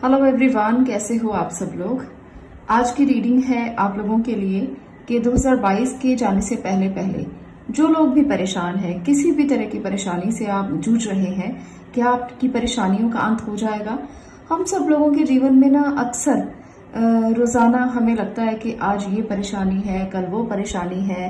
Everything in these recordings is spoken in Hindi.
हेलो एवरीवन, कैसे हो आप सब लोग। आज की रीडिंग है आप लोगों के लिए कि 2022 के जाने से पहले पहले जो लोग भी परेशान हैं, किसी भी तरह की परेशानी से आप जूझ रहे हैं, क्या आपकी परेशानियों का अंत हो जाएगा। हम सब लोगों के जीवन में ना अक्सर रोजाना हमें लगता है कि आज ये परेशानी है, कल वो परेशानी है,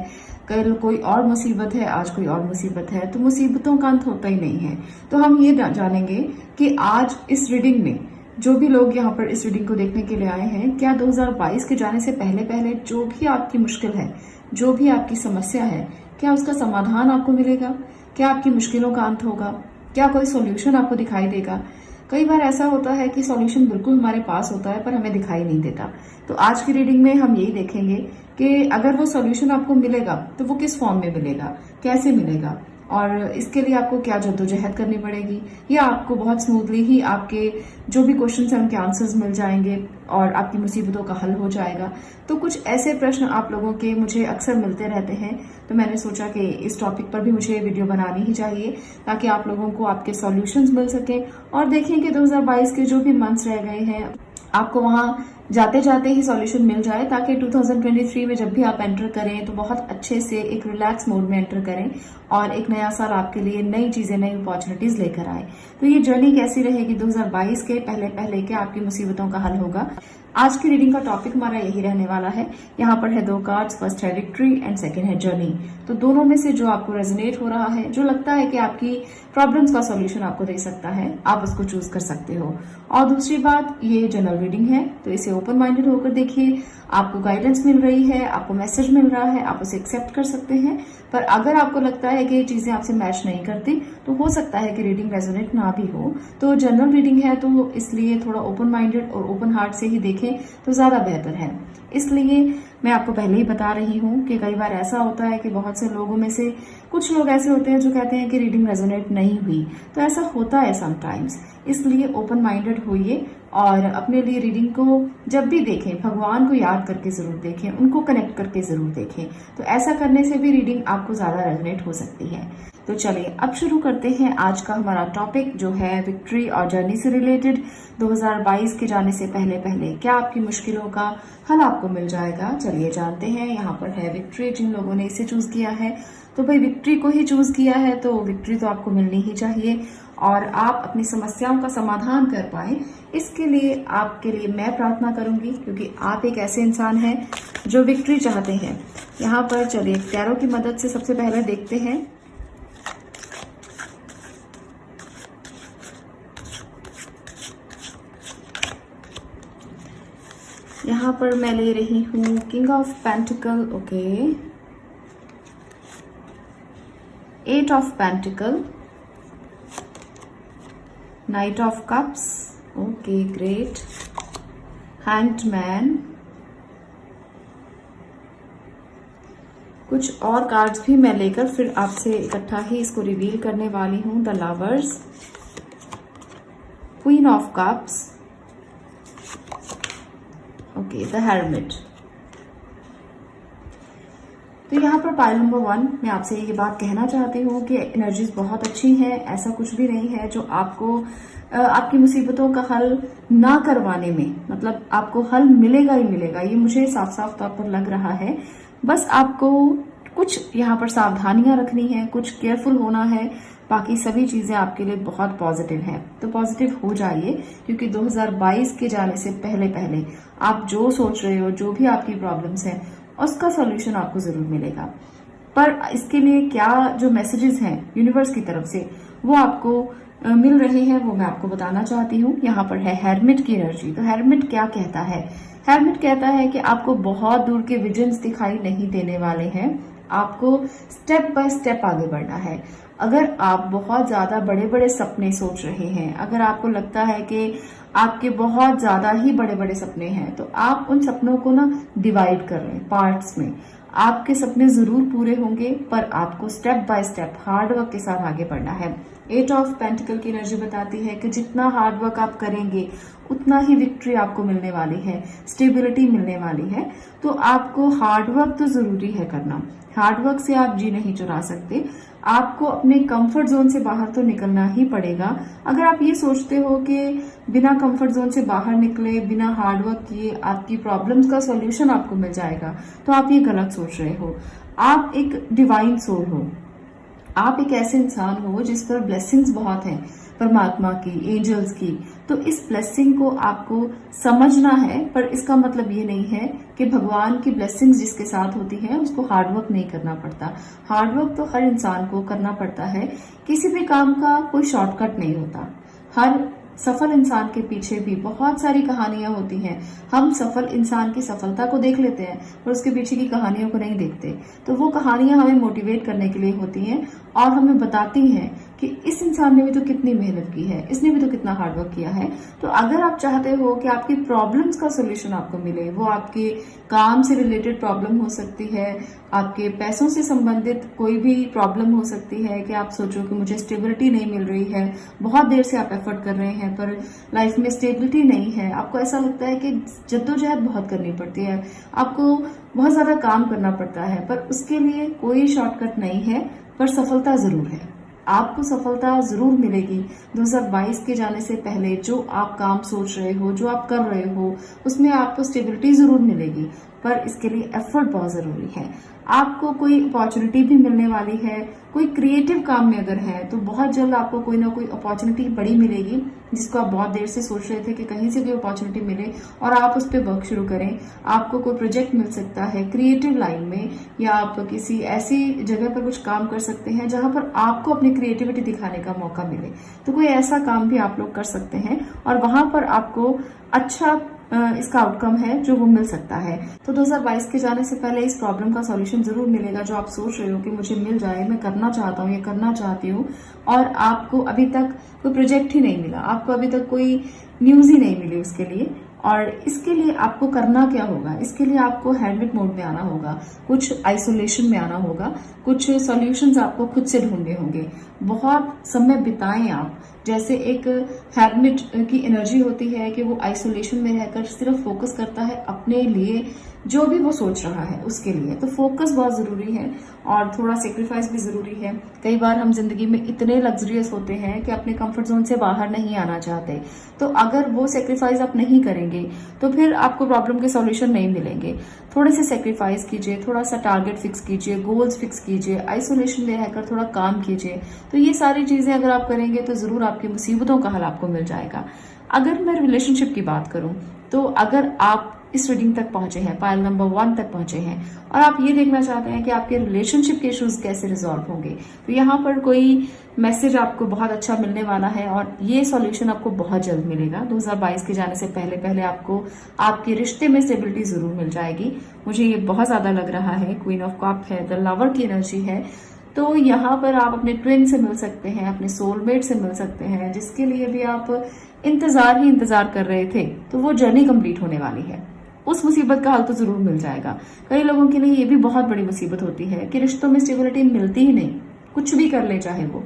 कल कोई और मुसीबत है, आज कोई और मुसीबत है, तो मुसीबतों का अंत होता ही नहीं है। तो हम ये जानेंगे कि आज इस रीडिंग में जो भी लोग यहाँ पर इस रीडिंग को देखने के लिए आए हैं, क्या 2022 के जाने से पहले पहले जो भी आपकी मुश्किल है, जो भी आपकी समस्या है, क्या उसका समाधान आपको मिलेगा, क्या आपकी मुश्किलों का अंत होगा, क्या कोई सॉल्यूशन आपको दिखाई देगा। कई बार ऐसा होता है कि सॉल्यूशन बिल्कुल हमारे पास होता है पर हमें दिखाई नहीं देता। तो आज की रीडिंग में हम यही देखेंगे कि अगर वो सॉल्यूशन आपको मिलेगा तो वो किस फॉर्म में मिलेगा, कैसे मिलेगा, और इसके लिए आपको क्या जद्दोजहद करनी पड़ेगी, या आपको बहुत स्मूथली ही आपके जो भी क्वेश्चन हैं उनके आंसर्स मिल जाएंगे और आपकी मुसीबतों का हल हो जाएगा। तो कुछ ऐसे प्रश्न आप लोगों के मुझे अक्सर मिलते रहते हैं, तो मैंने सोचा कि इस टॉपिक पर भी मुझे वीडियो बनानी ही चाहिए ताकि आप लोगों को आपके सॉल्यूशंस मिल सकें और देखें कि 2022 के जो भी मंथ्स रह गए हैं आपको वहां जाते जाते ही सॉल्यूशन मिल जाए, ताकि 2023 में जब भी आप एंटर करें तो बहुत अच्छे से एक रिलैक्स मोड में एंटर करें और एक नया साल आपके लिए नई चीजें, नई अपॉर्चुनिटीज लेकर आए। तो ये जर्नी कैसी रहेगी 2022 के पहले पहले क्या आपकी मुसीबतों का हल होगा। आज की रीडिंग का टॉपिक हमारा यही रहने वाला है। यहाँ पर है 2 कार्ड्स, फर्स्ट है विक्ट्री एंड सेकंड है जर्नी। तो दोनों में से जो आपको रेजोनेट हो रहा है, जो लगता है कि आपकी प्रॉब्लम्स का सॉल्यूशन आपको दे सकता है, आप उसको चूज कर सकते हो। और दूसरी बात, ये जनरल रीडिंग है तो इसे ओपन माइंडेड होकर देखिए। आपको गाइडेंस मिल रही है, आपको मैसेज मिल रहा है, आप उसे एक्सेप्ट कर सकते हैं। पर अगर आपको लगता है कि ये चीजें आपसे मैच नहीं करती तो हो सकता है कि रीडिंग रेजोनेट ना भी हो। तो जनरल रीडिंग है तो इसलिए थोड़ा ओपन माइंडेड और ओपन हार्ट से ही देखें तो ज्यादा बेहतर है। इसलिए मैं आपको पहले ही बता रही हूँ कि कई बार ऐसा होता है कि बहुत से लोगों में से कुछ लोग ऐसे होते हैं जो कहते हैं कि रीडिंग रेजोनेट नहीं हुई। तो ऐसा होता है समटाइम्स, इसलिए ओपन माइंडेड होइए और अपने लिए रीडिंग को जब भी देखें भगवान को याद करके जरूर देखें, उनको कनेक्ट करके जरूर देखें। तो ऐसा करने से भी रीडिंग आपको ज्यादा रेजोनेट हो सकती है। तो चलिए अब शुरू करते हैं आज का हमारा टॉपिक, जो है विक्ट्री और जर्नी से रिलेटेड। 2022 के जाने से पहले पहले क्या आपकी मुश्किलों का हल आपको मिल जाएगा। चलिए जानते हैं। यहाँ पर है विक्ट्री, जिन लोगों ने इसे चूज किया है तो भाई विक्ट्री को ही चूज किया है तो विक्ट्री तो आपको मिलनी ही चाहिए और आप अपनी समस्याओं का समाधान कर पाए, इसके लिए आपके लिए मैं प्रार्थना करूंगी, क्योंकि आप एक ऐसे इंसान हैं जो विक्ट्री चाहते हैं। यहाँ पर चलिए टैरो की मदद से सबसे पहले देखते हैं। यहाँ पर मैं ले रही हूँ king of pentacle, okay, 8 of pentacle, night of cups, okay great, hanged man, कुछ और कार्ड्स भी मैं लेकर फिर आपसे इकट्ठा ही इसको रिवील करने वाली हूँ। The lovers, queen of cups, okay, the hermit. तो यहाँ पर पाइल नंबर 1 मैं आपसे ये बात कहना चाहती हूँ कि एनर्जीज बहुत अच्छी हैं। ऐसा कुछ भी नहीं है जो आपको आपकी मुसीबतों का हल ना करवाने में, मतलब आपको हल मिलेगा ही मिलेगा, ये मुझे साफ साफ तौर पर लग रहा है। बस आपको कुछ यहाँ पर सावधानियां रखनी है, कुछ केयरफुल होना है, बाकी सभी चीजें आपके लिए बहुत पॉजिटिव हैं। तो पॉजिटिव हो जाइए, क्योंकि 2022 के जाने से पहले पहले आप जो सोच रहे हो, जो भी आपकी प्रॉब्लम्स हैं, उसका सॉल्यूशन आपको जरूर मिलेगा। पर इसके लिए क्या जो मैसेजेस हैं यूनिवर्स की तरफ से वो आपको मिल रहे हैं, वो मैं आपको बताना चाहती हूँ। यहाँ पर है हेरमिट की एनर्जी। तो हेरमिट क्या कहता है? हेरमिट कहता है कि आपको बहुत दूर के विजन्स दिखाई नहीं देने वाले हैं, आपको स्टेप बाय स्टेप आगे बढ़ना है। अगर आप बहुत ज्यादा बड़े बड़े सपने सोच रहे हैं, अगर आपको लगता है कि आपके बहुत ज्यादा ही बड़े बड़े सपने हैं, तो आप उन सपनों को ना डिवाइड कर लें पार्ट्स में। आपके सपने जरूर पूरे होंगे, पर आपको स्टेप बाय स्टेप हार्डवर्क के साथ आगे बढ़ना है। 8 ऑफ पेंटिकल की एनर्जी बताती है कि जितना हार्डवर्क आप करेंगे उतना ही विक्ट्री आपको मिलने वाली है, स्टेबिलिटी मिलने वाली है। तो आपको हार्डवर्क तो जरूरी है करना, हार्डवर्क से आप जी नहीं चुरा सकते, आपको अपने कंफर्ट जोन से बाहर तो निकलना ही पड़ेगा। अगर आप ये सोचते हो कि बिना कंफर्ट जोन से बाहर निकले, बिना हार्डवर्क किए आपकी प्रॉब्लम्स का सॉल्यूशन आपको मिल जाएगा, तो आप ये गलत सोच रहे हो। आप एक डिवाइन सोल हो, आप एक ऐसे इंसान हो जिस पर ब्लेसिंग्स बहुत हैं, परमात्मा की, एंजल्स की। तो इस ब्लेसिंग को आपको समझना है, पर इसका मतलब ये नहीं है कि भगवान की ब्लेसिंग्स जिसके साथ होती है उसको हार्डवर्क नहीं करना पड़ता। हार्डवर्क तो हर इंसान को करना पड़ता है। किसी भी काम का कोई शॉर्टकट नहीं होता। हर सफल इंसान के पीछे भी बहुत सारी कहानियां होती हैं। हम सफल इंसान की सफलता को देख लेते हैं पर उसके पीछे की कहानियों को नहीं देखते। तो वो कहानियां हमें मोटिवेट करने के लिए होती हैं और हमें बताती हैं कि इस इंसान ने भी तो कितनी मेहनत की है, इसने भी तो कितना हार्डवर्क किया है। तो अगर आप चाहते हो कि आपकी प्रॉब्लम्स का सोल्यूशन आपको मिले, वो आपके काम से रिलेटेड प्रॉब्लम हो सकती है, आपके पैसों से संबंधित कोई भी प्रॉब्लम हो सकती है कि आप सोचो कि मुझे स्टेबिलिटी नहीं मिल रही है, बहुत देर से आप एफर्ट कर रहे हैं पर लाइफ में स्टेबिलिटी नहीं है, आपको ऐसा लगता है कि जद्दोजहद बहुत करनी पड़ती है, आपको बहुत ज्यादा काम करना पड़ता है, पर उसके लिए कोई शॉर्टकट नहीं है, पर सफलता जरूर है। आपको सफलता जरूर मिलेगी। 2022 के जाने से पहले जो आप काम सोच रहे हो, जो आप कर रहे हो, उसमें आपको स्टेबिलिटी जरूर मिलेगी, पर इसके लिए एफर्ट बहुत जरूरी है। आपको कोई अपॉर्चुनिटी भी मिलने वाली है, कोई क्रिएटिव काम में अगर है तो बहुत जल्द आपको कोई ना कोई अपॉर्चुनिटी बड़ी मिलेगी जिसको आप बहुत देर से सोच रहे थे कि कहीं से भी अपॉर्चुनिटी मिले और आप उस पर वर्क शुरू करें। आपको कोई प्रोजेक्ट मिल सकता है क्रिएटिव लाइन में, या आप किसी ऐसी जगह पर कुछ काम कर सकते हैं जहां पर आपको अपनी क्रिएटिविटी दिखाने का मौका मिले। तो कोई ऐसा काम भी आप लोग कर सकते हैं और वहां पर आपको अच्छा इसका आउटकम है जो वो मिल सकता है। तो 2022 के जाने से पहले इस प्रॉब्लम का सॉल्यूशन जरूर मिलेगा जो आप सोच रहे हो कि मुझे मिल जाए, मैं करना चाहता हूँ, ये करना चाहती हूँ, और आपको अभी तक कोई प्रोजेक्ट ही नहीं मिला, आपको अभी तक कोई न्यूज ही नहीं मिली उसके लिए। और इसके लिए आपको करना क्या होगा? इसके लिए आपको हैंडमेड मोड में आना होगा, कुछ आइसोलेशन में आना होगा, कुछ सॉल्यूशंस आपको खुद से ढूंढने होंगे। बहुत समय बिताएं आप, जैसे एक हैंडमेड की एनर्जी होती है कि वो आइसोलेशन में रहकर सिर्फ फोकस करता है अपने लिए, जो भी वो सोच रहा है उसके लिए। तो फोकस बहुत जरूरी है और थोड़ा सेक्रीफाइस भी जरूरी है। कई बार हम जिंदगी में इतने लग्जरियस होते हैं कि अपने कंफर्ट जोन से बाहर नहीं आना चाहते, तो अगर वो सेक्रीफाइस आप नहीं करेंगे तो फिर आपको प्रॉब्लम के सॉल्यूशन नहीं मिलेंगे। थोड़े से सेक्रीफाइस कीजिए, थोड़ा सा टारगेट फिक्स कीजिए, गोल्स फिक्स कीजिए, आइसोलेशन में रहकर थोड़ा काम कीजिए। तो ये सारी चीजें अगर आप करेंगे तो जरूर आपकी मुसीबतों का हल आपको मिल जाएगा। अगर मैं रिलेशनशिप की बात करूं तो अगर आप इस रीडिंग तक पहुंचे हैं, पायल नंबर 1 तक पहुंचे हैं और आप ये देखना चाहते हैं कि आपके रिलेशनशिप के इश्यूज कैसे रिजॉल्व होंगे, तो यहाँ पर कोई मैसेज आपको बहुत अच्छा मिलने वाला है और ये सॉल्यूशन आपको बहुत जल्द मिलेगा। 2022 के जाने से पहले पहले आपको आपके रिश्ते में स्टेबिलिटी जरूर मिल जाएगी। मुझे ये बहुत ज्यादा लग रहा है। क्वीन ऑफ कप है, द लवर की एनर्जी है, तो यहाँ पर आप अपने ट्विन से मिल सकते हैं, अपने सोलमेट से मिल सकते हैं, जिसके लिए भी आप इंतजार कर रहे थे, तो वो जर्नी कंप्लीट होने वाली है। उस मुसीबत का हल तो जरूर मिल जाएगा। कई लोगों के लिए ये भी बहुत बड़ी मुसीबत होती है कि रिश्तों में स्टेबिलिटी मिलती ही नहीं। कुछ भी कर ले, चाहे वो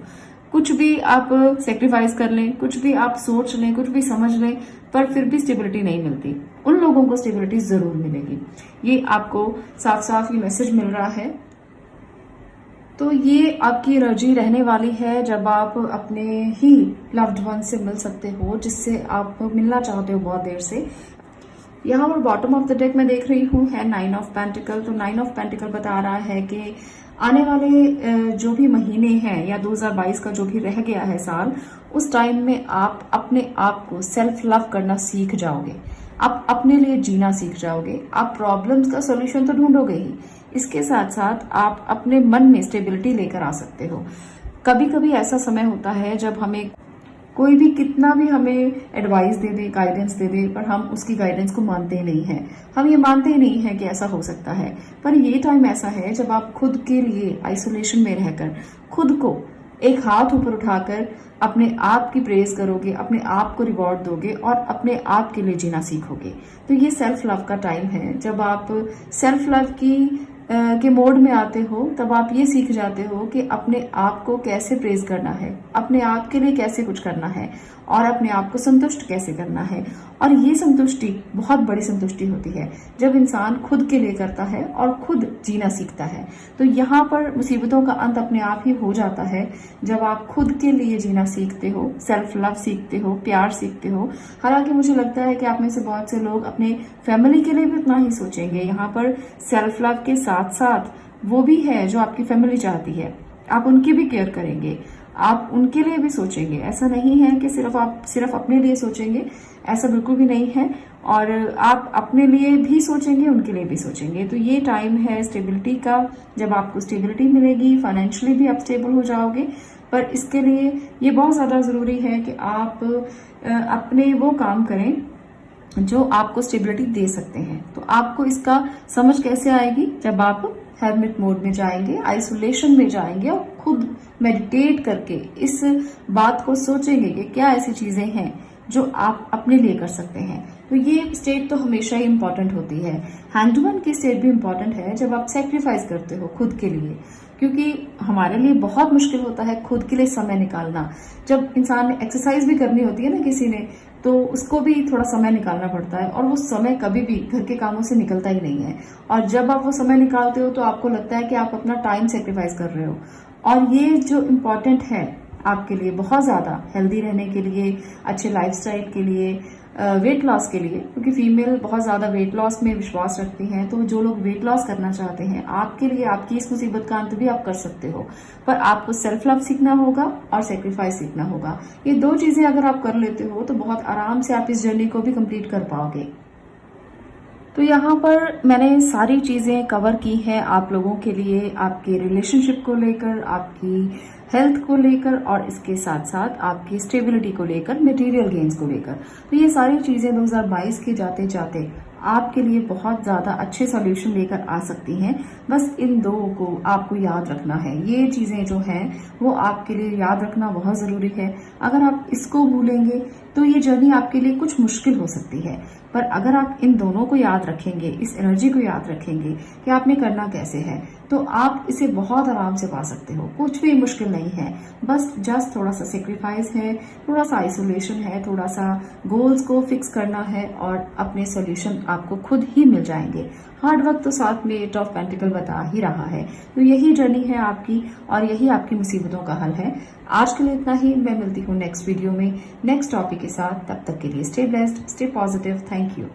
कुछ भी आप सेक्रीफाइस कर लें, कुछ भी आप सोच लें, कुछ भी समझ लें, पर फिर भी स्टेबिलिटी नहीं मिलती। उन लोगों को स्टेबिलिटी जरूर मिलेगी। ये आपको साफ साफ ये मैसेज मिल रहा है। तो ये आपकी एनर्जी रहने वाली है जब आप अपने ही लव्ड वन से मिल सकते हो, जिससे आप मिलना चाहते हो बहुत देर से। यहाँ पर बॉटम ऑफ द डेक में देख रही हूँ है 9 ऑफ पेंटिकल। तो 9 ऑफ पेंटिकल बता रहा है कि आने वाले जो भी महीने हैं या 2022 का जो भी रह गया है साल, उस टाइम में आप अपने आप को सेल्फ लव करना सीख जाओगे। आप अपने लिए जीना सीख जाओगे। आप प्रॉब्लम्स का सॉल्यूशन तो ढूंढोगे ही, इसके साथ साथ आप अपने मन में स्टेबिलिटी लेकर आ सकते हो। कभी कभी ऐसा समय होता है जब हमें कोई भी कितना भी हमें एडवाइस दे दे, गाइडेंस दे दे, पर हम उसकी गाइडेंस को मानते ही नहीं हैं। हम ये मानते ही नहीं हैं कि ऐसा हो सकता है। पर ये टाइम ऐसा है जब आप खुद के लिए आइसोलेशन में रहकर खुद को एक हाथ ऊपर उठाकर अपने आप की प्रेज करोगे, अपने आप को रिवॉर्ड दोगे और अपने आप के लिए जीना सीखोगे। तो ये सेल्फ लव का टाइम है जब आप सेल्फ लव की के मोड में आते हो तब आप ये सीख जाते हो कि अपने आप को कैसे प्रेज करना है, अपने आप के लिए कैसे कुछ करना है और अपने आप को संतुष्ट कैसे करना है। और ये संतुष्टि बहुत बड़ी संतुष्टि होती है जब इंसान खुद के लिए करता है और खुद जीना सीखता है। तो यहाँ पर मुसीबतों का अंत अपने आप ही हो जाता है जब आप खुद के लिए जीना सीखते हो, सेल्फ लव सीखते हो, प्यार सीखते हो। हालांकि मुझे लगता है कि आप में से बहुत से लोग अपने फैमिली के लिए भी उतना ही सोचेंगे। यहाँ पर सेल्फ लव के साथ साथ वो भी है जो आपकी फैमिली चाहती है, आप उनकी भी केयर करेंगे, आप उनके लिए भी सोचेंगे। ऐसा नहीं है कि आप सिर्फ अपने लिए सोचेंगे, ऐसा बिल्कुल भी नहीं है। और आप अपने लिए भी सोचेंगे, उनके लिए भी सोचेंगे। तो ये टाइम है स्टेबिलिटी का, जब आपको स्टेबिलिटी मिलेगी, फाइनेंशियली भी आप स्टेबल हो जाओगे। पर इसके लिए ये बहुत ज्यादा जरूरी है कि आप अपने वो काम करें जो आपको स्टेबिलिटी दे सकते हैं। तो आपको इसका समझ कैसे आएगी? जब आप हेरमिट मोड में जाएंगे, आइसोलेशन में जाएंगे और खुद मेडिटेट करके इस बात को सोचेंगे कि क्या ऐसी चीजें हैं जो आप अपने लिए कर सकते हैं। तो ये स्टेट तो हमेशा ही इम्पोर्टेंट होती है। हैंडमैन की स्टेट भी इम्पोर्टेंट है जब आप सेक्रीफाइस करते हो खुद के लिए, क्योंकि हमारे लिए बहुत मुश्किल होता है खुद के लिए समय निकालना। जब इंसान ने एक्सरसाइज भी करनी होती है ना किसी ने, तो उसको भी थोड़ा समय निकालना पड़ता है और वो समय कभी भी घर के कामों से निकलता ही नहीं है। और जब आप वो समय निकालते हो तो आपको लगता है कि आप अपना टाइम सेक्रीफाइस कर रहे हो। और ये जो इम्पोर्टेंट है आपके लिए बहुत ज्यादा, हेल्दी रहने के लिए, अच्छे लाइफस्टाइल के लिए, वेट लॉस के लिए, क्योंकि फीमेल बहुत ज्यादा वेट लॉस में विश्वास रखती हैं। तो जो लोग वेट लॉस करना चाहते हैं, आपके लिए आपकी इस मुसीबत का अंत भी आप कर सकते हो। पर आपको सेल्फ लव सीखना होगा और सेक्रीफाइस सीखना होगा। ये दो चीजें अगर आप कर लेते हो तो बहुत आराम से आप इस जर्नी को भी कंप्लीट कर पाओगे। तो यहाँ पर मैंने सारी चीजें कवर की हैं आप लोगों के लिए, आपके रिलेशनशिप को लेकर, आपकी हेल्थ को लेकर और इसके साथ साथ आपकी स्टेबिलिटी को लेकर, मटेरियल गेन्स को लेकर। तो ये सारी चीजें 2022 के जाते जाते आपके लिए बहुत ज्यादा अच्छे सॉल्यूशन लेकर आ सकती हैं। बस इन दो को आपको याद रखना है। ये चीजें जो हैं वो आपके लिए याद रखना बहुत जरूरी है। अगर आप इसको भूलेंगे तो ये जर्नी आपके लिए कुछ मुश्किल हो सकती है। पर अगर आप इन दोनों को याद रखेंगे, इस एनर्जी को याद रखेंगे कि आपने करना कैसे है, तो आप इसे बहुत आराम से पा सकते हो। कुछ भी मुश्किल नहीं है, बस जस्ट थोड़ा सा सेक्रीफाइस है, थोड़ा सा आइसोलेशन है, थोड़ा सा गोल्स को फिक्स करना है और अपने सॉल्यूशन आपको खुद ही मिल जाएंगे। हार्ड वर्क तो साथ में 8 ऑफ पेंटिकल बता ही रहा है। तो यही जर्नी है आपकी और यही आपकी मुसीबतों का हल है। आज के लिए इतना ही। मैं मिलती हूँ नेक्स्ट वीडियो में नेक्स्ट टॉपिक के साथ। तब तक के लिए stay blessed, stay positive. Thank you.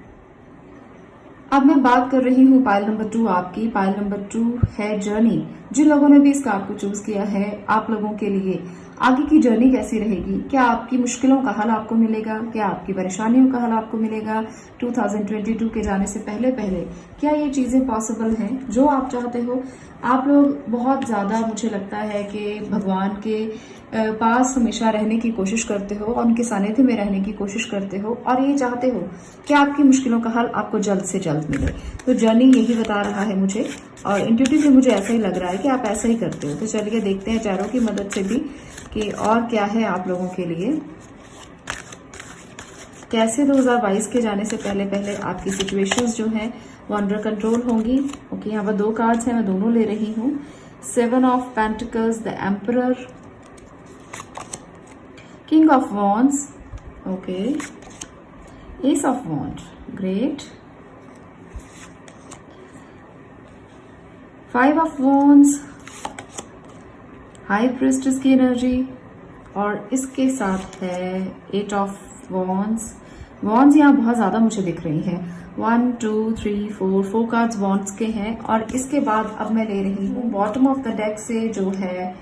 अब मैं बात कर रही हूँ पाइल नंबर 2 आपकी। पाइल नंबर 2 है जर्नी। जिन लोगों ने भी इस कार्ड को चूज किया है, आप लोगों के लिए आगे की जर्नी कैसी रहेगी? क्या आपकी मुश्किलों का हल आपको मिलेगा? क्या आपकी परेशानियों का हल आपको मिलेगा? 2022 के जाने से पहले पहले क्या ये चीजें पॉसिबल हैं जो आप चाहते हो? आप लोग बहुत ज्यादा, मुझे लगता है कि भगवान के पास हमेशा रहने की कोशिश करते हो और उनके सानिध्य में रहने की कोशिश करते हो और ये चाहते हो कि आपकी मुश्किलों का हल आपको जल्द से जल्द मिले। तो जर्नी यही बता रहा है मुझे और इंट्यूटिवली मुझे ऐसा ही लग रहा है कि आप ऐसा ही करते हो। तो चलिए देखते हैं चारों की मदद से भी कि और क्या है आप लोगों के लिए, कैसे 2022 के जाने से पहले पहले आपकी सिचुएशंस जो हैं वो अंडर कंट्रोल होंगी। ओके, यहाँ पर 2 कार्ड्स हैं, मैं दोनों ले रही हूँ। 7 of pentacles, the emperor, king of wands, okay, ace of wand, great, 5 of wands, high priestess की एनर्जी और इसके साथ है 8 ऑफ वॉन्ड्स। वॉन्ड्स यहाँ बहुत ज्यादा मुझे दिख रही हैं। 1 2 3 4 कार्ड्स वॉन्ड्स के हैं। और इसके बाद अब मैं ले रही हूँ बॉटम ऑफ द डेक से जो है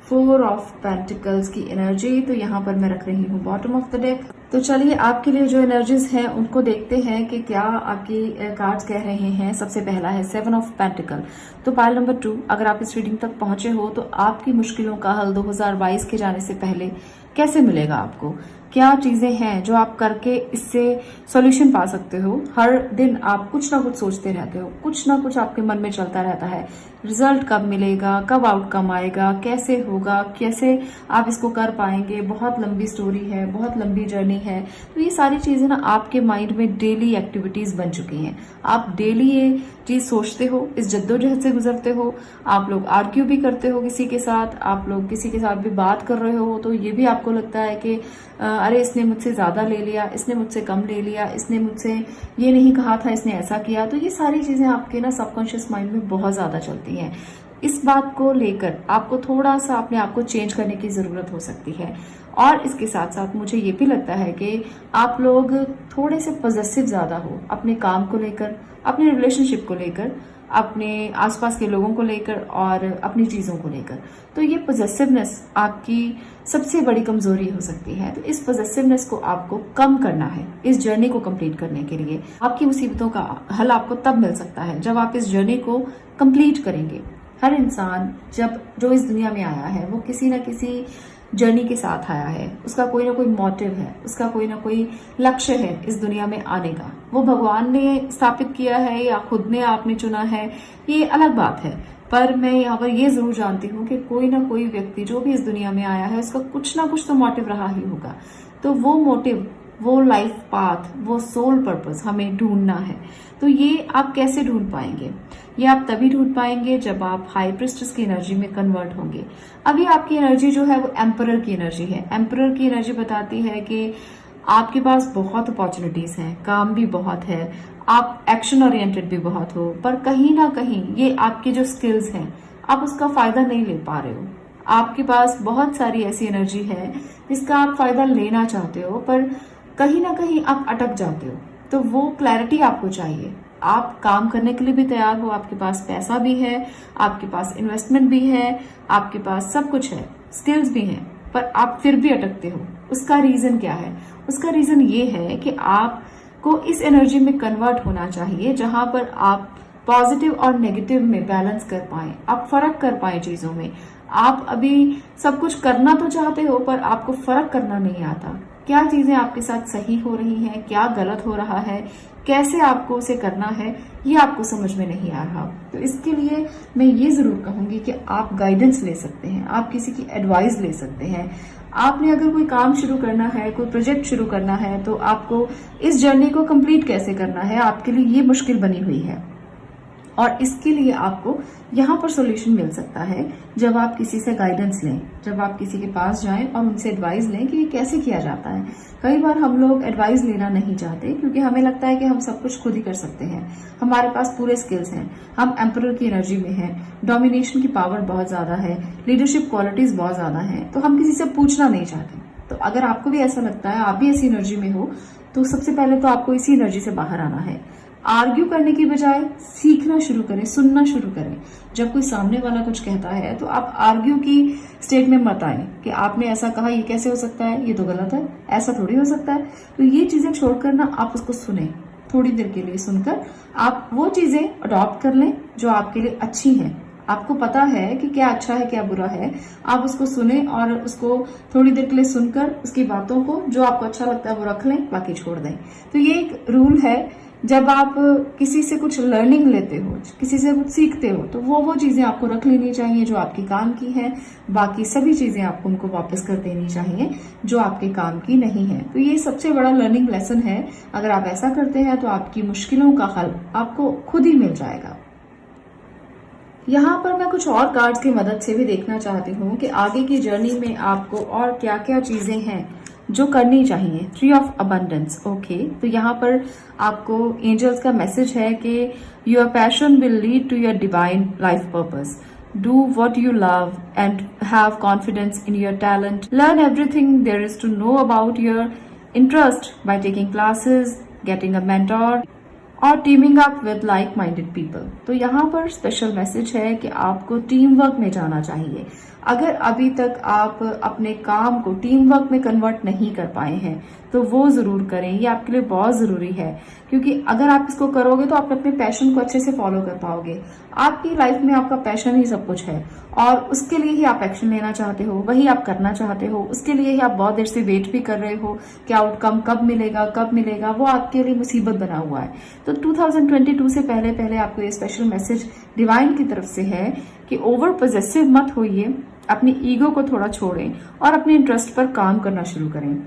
4 ऑफ पेंटिकल्स की एनर्जी। तो यहाँ पर मैं रख रही हूँ बॉटम ऑफ द डेक। तो चलिए आपके लिए जो एनर्जीज हैं उनको देखते हैं कि क्या आपकी कार्ड्स कह रहे हैं। सबसे पहला है 7 ऑफ पेंटिकल। तो पाइल नंबर 2, अगर आप इस रीडिंग तक पहुंचे हो तो आपकी मुश्किलों का हल 2022 के जाने से पहले कैसे मिलेगा आपको? क्या चीजें हैं जो आप करके इससे सॉल्यूशन पा सकते हो। हर दिन आप कुछ ना कुछ सोचते रहते हो, कुछ ना कुछ आपके मन में चलता रहता है, रिजल्ट कब मिलेगा, कब आउटकम आएगा, कैसे होगा, कैसे आप इसको कर पाएंगे। बहुत लंबी स्टोरी है, बहुत लंबी जर्नी है। तो ये सारी चीजें ना आपके माइंड में डेली एक्टिविटीज बन चुकी हैं। आप डेली ये चीज सोचते हो, इस जद्दोजहद से गुजरते हो। आप लोग आर्ग्यू भी करते हो किसी के साथ, आप लोग किसी के साथ भी बात कर रहे हो तो ये भी आपको लगता है कि अरे इसने मुझसे ज्यादा ले लिया, इसने मुझसे कम ले लिया, इसने मुझसे ये नहीं कहा था, इसने ऐसा किया। तो ये सारी चीजें आपके ना सबकॉन्शियस माइंड में बहुत ज्यादा चलती हैं। इस बात को लेकर आपको थोड़ा सा अपने आप को चेंज करने की जरूरत हो सकती है। और इसके साथ साथ मुझे ये भी लगता है कि आप लोग थोड़े से पॉजिटिव ज्यादा हो अपने काम को लेकर, अपने रिलेशनशिप को लेकर, अपने आसपास के लोगों को लेकर और अपनी चीजों को लेकर। तो ये पॉजिटिवनेस आपकी सबसे बड़ी कमजोरी हो सकती है। तो इस पॉजिटिवनेस को आपको कम करना है इस जर्नी को कंप्लीट करने के लिए। आपकी मुसीबतों का हल आपको तब मिल सकता है जब आप इस जर्नी को कंप्लीट करेंगे। हर इंसान जो इस दुनिया में आया है वो किसी न किसी जर्नी के साथ आया है। उसका कोई ना कोई मोटिव है, उसका कोई ना कोई लक्ष्य है इस दुनिया में आने का। वो भगवान ने स्थापित किया है या खुद ने आपने चुना है, ये अलग बात है। पर मैं यहाँ पर ये जरूर जानती हूँ कि कोई ना कोई व्यक्ति जो भी इस दुनिया में आया है उसका कुछ ना कुछ तो मोटिव रहा ही होगा। तो वो मोटिव, वो लाइफ पाथ, वो सोल पर्पस हमें ढूंढना है। तो ये आप कैसे ढूंढ पाएंगे? ये आप तभी ढूंढ पाएंगे जब आप हाई प्रिस्टेस की एनर्जी में कन्वर्ट होंगे। अभी आपकी एनर्जी जो है वो एम्परर की एनर्जी है। एम्परर की एनर्जी बताती है कि आपके पास बहुत अपॉर्चुनिटीज हैं, काम भी बहुत है, आप एक्शन ओरिएंटेड भी बहुत हो, पर कहीं ना कहीं ये आपके जो स्किल्स हैं आप उसका फायदा नहीं ले पा रहे हो। आपके पास बहुत सारी ऐसी एनर्जी है जिसका आप फायदा लेना चाहते हो, पर कहीं ना कहीं आप अटक जाते हो। तो वो क्लैरिटी आपको चाहिए। आप काम करने के लिए भी तैयार हो, आपके पास पैसा भी है, आपके पास इन्वेस्टमेंट भी है, आपके पास सब कुछ है, स्किल्स भी हैं, पर आप फिर भी अटकते हो। उसका रीजन क्या है? उसका रीजन ये है कि आपको इस एनर्जी में कन्वर्ट होना चाहिए जहां पर आप पॉजिटिव और नेगेटिव में बैलेंस कर पाए, आप फर्क कर पाए चीजों में। आप अभी सब कुछ करना तो चाहते हो पर आपको फर्क करना नहीं आता। क्या चीजें आपके साथ सही हो रही हैं, क्या गलत हो रहा है, कैसे आपको उसे करना है, ये आपको समझ में नहीं आ रहा। तो इसके लिए मैं ये जरूर कहूंगी कि आप गाइडेंस ले सकते हैं, आप किसी की एडवाइस ले सकते हैं। आपने अगर कोई काम शुरू करना है, कोई प्रोजेक्ट शुरू करना है, तो आपको इस जर्नी को कंप्लीट कैसे करना है, आपके लिए ये मुश्किल बनी हुई है। और इसके लिए आपको यहाँ पर सॉल्यूशन मिल सकता है जब आप किसी से गाइडेंस लें, जब आप किसी के पास जाएं और उनसे एडवाइस लें कि ये कैसे किया जाता है। कई बार हम लोग एडवाइस लेना नहीं चाहते क्योंकि हमें लगता है कि हम सब कुछ खुद ही कर सकते हैं, हमारे पास पूरे स्किल्स हैं, हम एम्परर की एनर्जी में हैं, डोमिनेशन की पावर बहुत ज्यादा है, लीडरशिप क्वालिटीज बहुत ज्यादा है, तो हम किसी से पूछना नहीं चाहते। तो अगर आपको भी ऐसा लगता है, आप भी ऐसी एनर्जी में हो, तो सबसे पहले तो आपको इसी एनर्जी से बाहर आना है। आर्ग्यू करने की बजाय सीखना शुरू करें, सुनना शुरू करें। जब कोई सामने वाला कुछ कहता है तो आप आर्ग्यू की स्टेट में मत आए कि आपने ऐसा कहा, ये कैसे हो सकता है, ये तो गलत है, ऐसा थोड़ी हो सकता है। तो ये चीजें छोड़कर ना आप उसको सुने, थोड़ी देर के लिए सुनकर आप वो चीजें अडॉप्ट कर लें जो आपके लिए अच्छी हैं। आपको पता है कि क्या अच्छा है क्या बुरा है, आप उसको सुने और उसको थोड़ी देर के लिए सुनकर उसकी बातों को जो आपको अच्छा लगता है वो रख लें, बाकी छोड़ दें। तो ये एक रूल है, जब आप किसी से कुछ लर्निंग लेते हो, किसी से कुछ सीखते हो, तो वो चीजें आपको रख लेनी चाहिए जो आपके काम की है, बाकी सभी चीजें आपको उनको वापस कर देनी चाहिए जो आपके काम की नहीं है। तो ये सबसे बड़ा लर्निंग लेसन है। अगर आप ऐसा करते हैं तो आपकी मुश्किलों का हल आपको खुद ही मिल जाएगा। यहाँ पर मैं कुछ और कार्ड्स की मदद से भी देखना चाहती हूँ कि आगे की जर्नी में आपको और क्या क्या चीजें हैं जो करनी चाहिए। 3 ऑफ अबंडेंस, ओके। तो यहाँ पर आपको एंजल्स का मैसेज है कि your passion will lead to your divine life purpose. Do what you love and have confidence in your talent. Learn everything there is to know about your interest by taking classes, getting a mentor और teaming up with like minded people. तो यहाँ पर स्पेशल मैसेज है कि आपको टीम वर्क में जाना चाहिए। अगर अभी तक आप अपने काम को टीम वर्क में कन्वर्ट नहीं कर पाए हैं तो वो जरूर करें। ये आपके लिए बहुत जरूरी है, क्योंकि अगर आप इसको करोगे तो आप अपने पैशन को अच्छे से फॉलो कर पाओगे। आपकी लाइफ में आपका पैशन ही सब कुछ है, और उसके लिए ही आप एक्शन लेना चाहते हो, वही आप करना चाहते हो, उसके लिए ही आप बहुत देर से वेट भी कर रहे हो कि आउटकम कब मिलेगा, वो आपके लिए मुसीबत बना हुआ है। तो 2022 से पहले पहले आपको ये स्पेशल मैसेज डिवाइन की तरफ से है कि ओवर पॉजेसिव मत होइए, अपनी ईगो को थोड़ा छोड़ें और अपने इंटरेस्ट पर काम करना शुरू करें।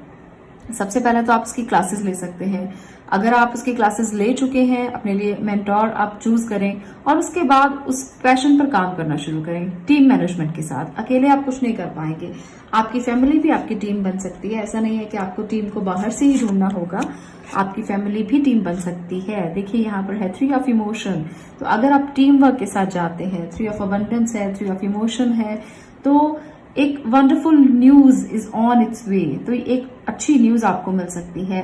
सबसे पहले तो आप उसकी क्लासेस ले सकते हैं। अगर आप उसकी क्लासेस ले चुके हैं, अपने लिए मेंटोर आप चूज करें और उसके बाद उस पैशन पर काम करना शुरू करें टीम मैनेजमेंट के साथ। अकेले आप कुछ नहीं कर पाएंगे, आपकी फैमिली भी आपकी टीम बन सकती है। ऐसा नहीं है कि आपको टीम को बाहर से ही ढूंढना होगा, आपकी फैमिली भी टीम बन सकती है। देखिए यहाँ पर है 3 ऑफ इमोशन, तो अगर आप टीम वर्क के साथ जाते हैं, 3 ऑफ अबंडेंस है, 3 ऑफ इमोशन है, तो एक wonderful news is on its way. तो एक अच्छी न्यूज आपको मिल सकती है,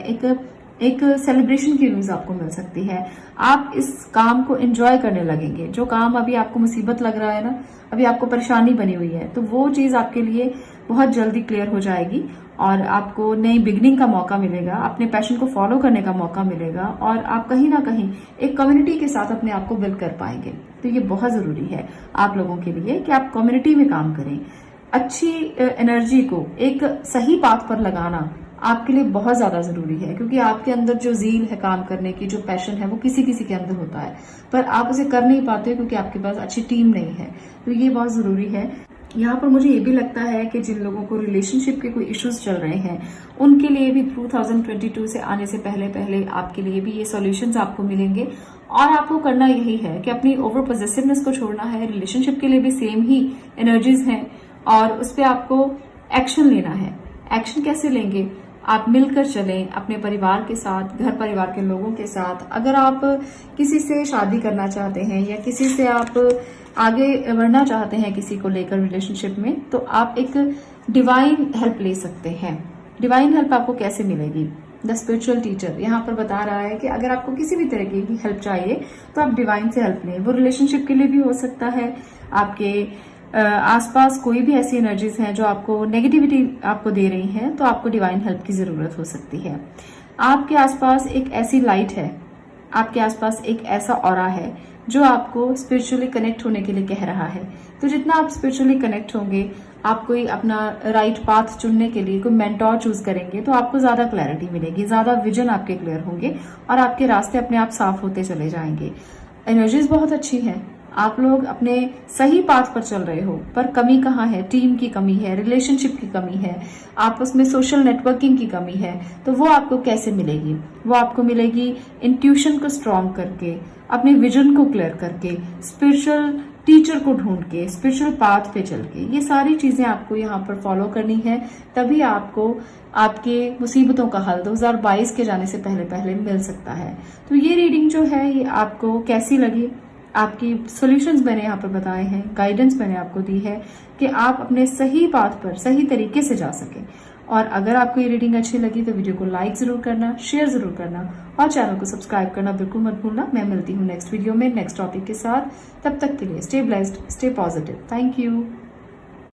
एक सेलिब्रेशन की न्यूज आपको मिल सकती है। आप इस काम को एंजॉय करने लगेंगे। जो काम अभी आपको मुसीबत लग रहा है ना, अभी आपको परेशानी बनी हुई है, तो वो चीज आपके लिए बहुत जल्दी क्लियर हो जाएगी और आपको नई बिगनिंग का मौका मिलेगा, अपने पैशन को फॉलो करने का मौका मिलेगा, और आप कहीं ना कहीं एक कम्युनिटी के साथ अपने आप को बिल्ड कर पाएंगे। तो ये बहुत जरूरी है आप लोगों के लिए कि आप कम्युनिटी में काम करें। अच्छी एनर्जी को एक सही पाथ पर लगाना आपके लिए बहुत ज्यादा जरूरी है, क्योंकि आपके अंदर जो जील है काम करने की, जो पैशन है, वो किसी किसी के अंदर होता है, पर आप उसे कर नहीं पाते क्योंकि आपके पास अच्छी टीम नहीं है। तो ये बहुत जरूरी है। यहाँ पर मुझे ये भी लगता है कि जिन लोगों को रिलेशनशिप के कोई इश्यूज चल रहे हैं, उनके लिए भी 2022 से आने से पहले पहले आपके लिए भी ये सॉल्यूशंस आपको मिलेंगे। और आपको करना यही है कि अपनी ओवर पॉजेसिवनेस को छोड़ना है। रिलेशनशिप के लिए भी सेम ही एनर्जीज हैं और उस पर आपको एक्शन लेना है। एक्शन कैसे लेंगे? आप मिलकर चलें अपने परिवार के साथ, घर परिवार के लोगों के साथ। अगर आप किसी से शादी करना चाहते हैं या किसी से आप आगे बढ़ना चाहते हैं किसी को लेकर रिलेशनशिप में, तो आप एक डिवाइन हेल्प ले सकते हैं। डिवाइन हेल्प आपको कैसे मिलेगी? द स्पिरिचुअल टीचर यहाँ पर बता रहा है कि अगर आपको किसी भी तरह की हेल्प चाहिए तो आप डिवाइन से हेल्प लें। वो रिलेशनशिप के लिए भी हो सकता है, आपके आसपास कोई भी ऐसी एनर्जीज हैं जो आपको नेगेटिविटी आपको दे रही हैं, तो आपको डिवाइन हेल्प की जरूरत हो सकती है। आपके आसपास एक ऐसी लाइट है, आपके आसपास एक ऐसा ऑरा है जो आपको स्पिरिचुअली कनेक्ट होने के लिए कह रहा है। तो जितना आप स्पिरिचुअली कनेक्ट होंगे, आप कोई अपना राइट पाथ चुनने के लिए कोई मेंटोर चूज करेंगे, तो आपको ज्यादा क्लैरिटी मिलेगी, ज्यादा विजन आपके क्लियर होंगे और आपके रास्ते अपने आप साफ होते चले जाएंगे। एनर्जीज बहुत अच्छी है, आप लोग अपने सही पाथ पर चल रहे हो, पर कमी कहाँ है? टीम की कमी है, रिलेशनशिप की कमी है, आपस में सोशल नेटवर्किंग की कमी है। तो वो आपको कैसे मिलेगी? वो आपको मिलेगी इंट्यूशन को स्ट्रॉन्ग करके, अपने विजन को क्लियर करके, स्पिरिचुअल टीचर को ढूंढ के, स्पिरिचुअल पाथ पे चल के। ये सारी चीजें आपको यहाँ पर फॉलो करनी है, तभी आपको आपके मुसीबतों का हल 2022 के जाने से पहले पहले मिल सकता है। तो ये रीडिंग जो है, ये आपको कैसी लगी? आपकी सॉल्यूशंस मैंने यहाँ पर बताए हैं, गाइडेंस मैंने आपको दी है कि आप अपने सही पाथ पर सही तरीके से जा सकें। और अगर आपको ये रीडिंग अच्छी लगी तो वीडियो को लाइक जरूर करना, शेयर जरूर करना और चैनल को सब्सक्राइब करना बिल्कुल मत भूलना। मैं मिलती हूँ नेक्स्ट वीडियो में नेक्स्ट टॉपिक के साथ। तब तक के लिए stay blessed, stay positive. Thank you.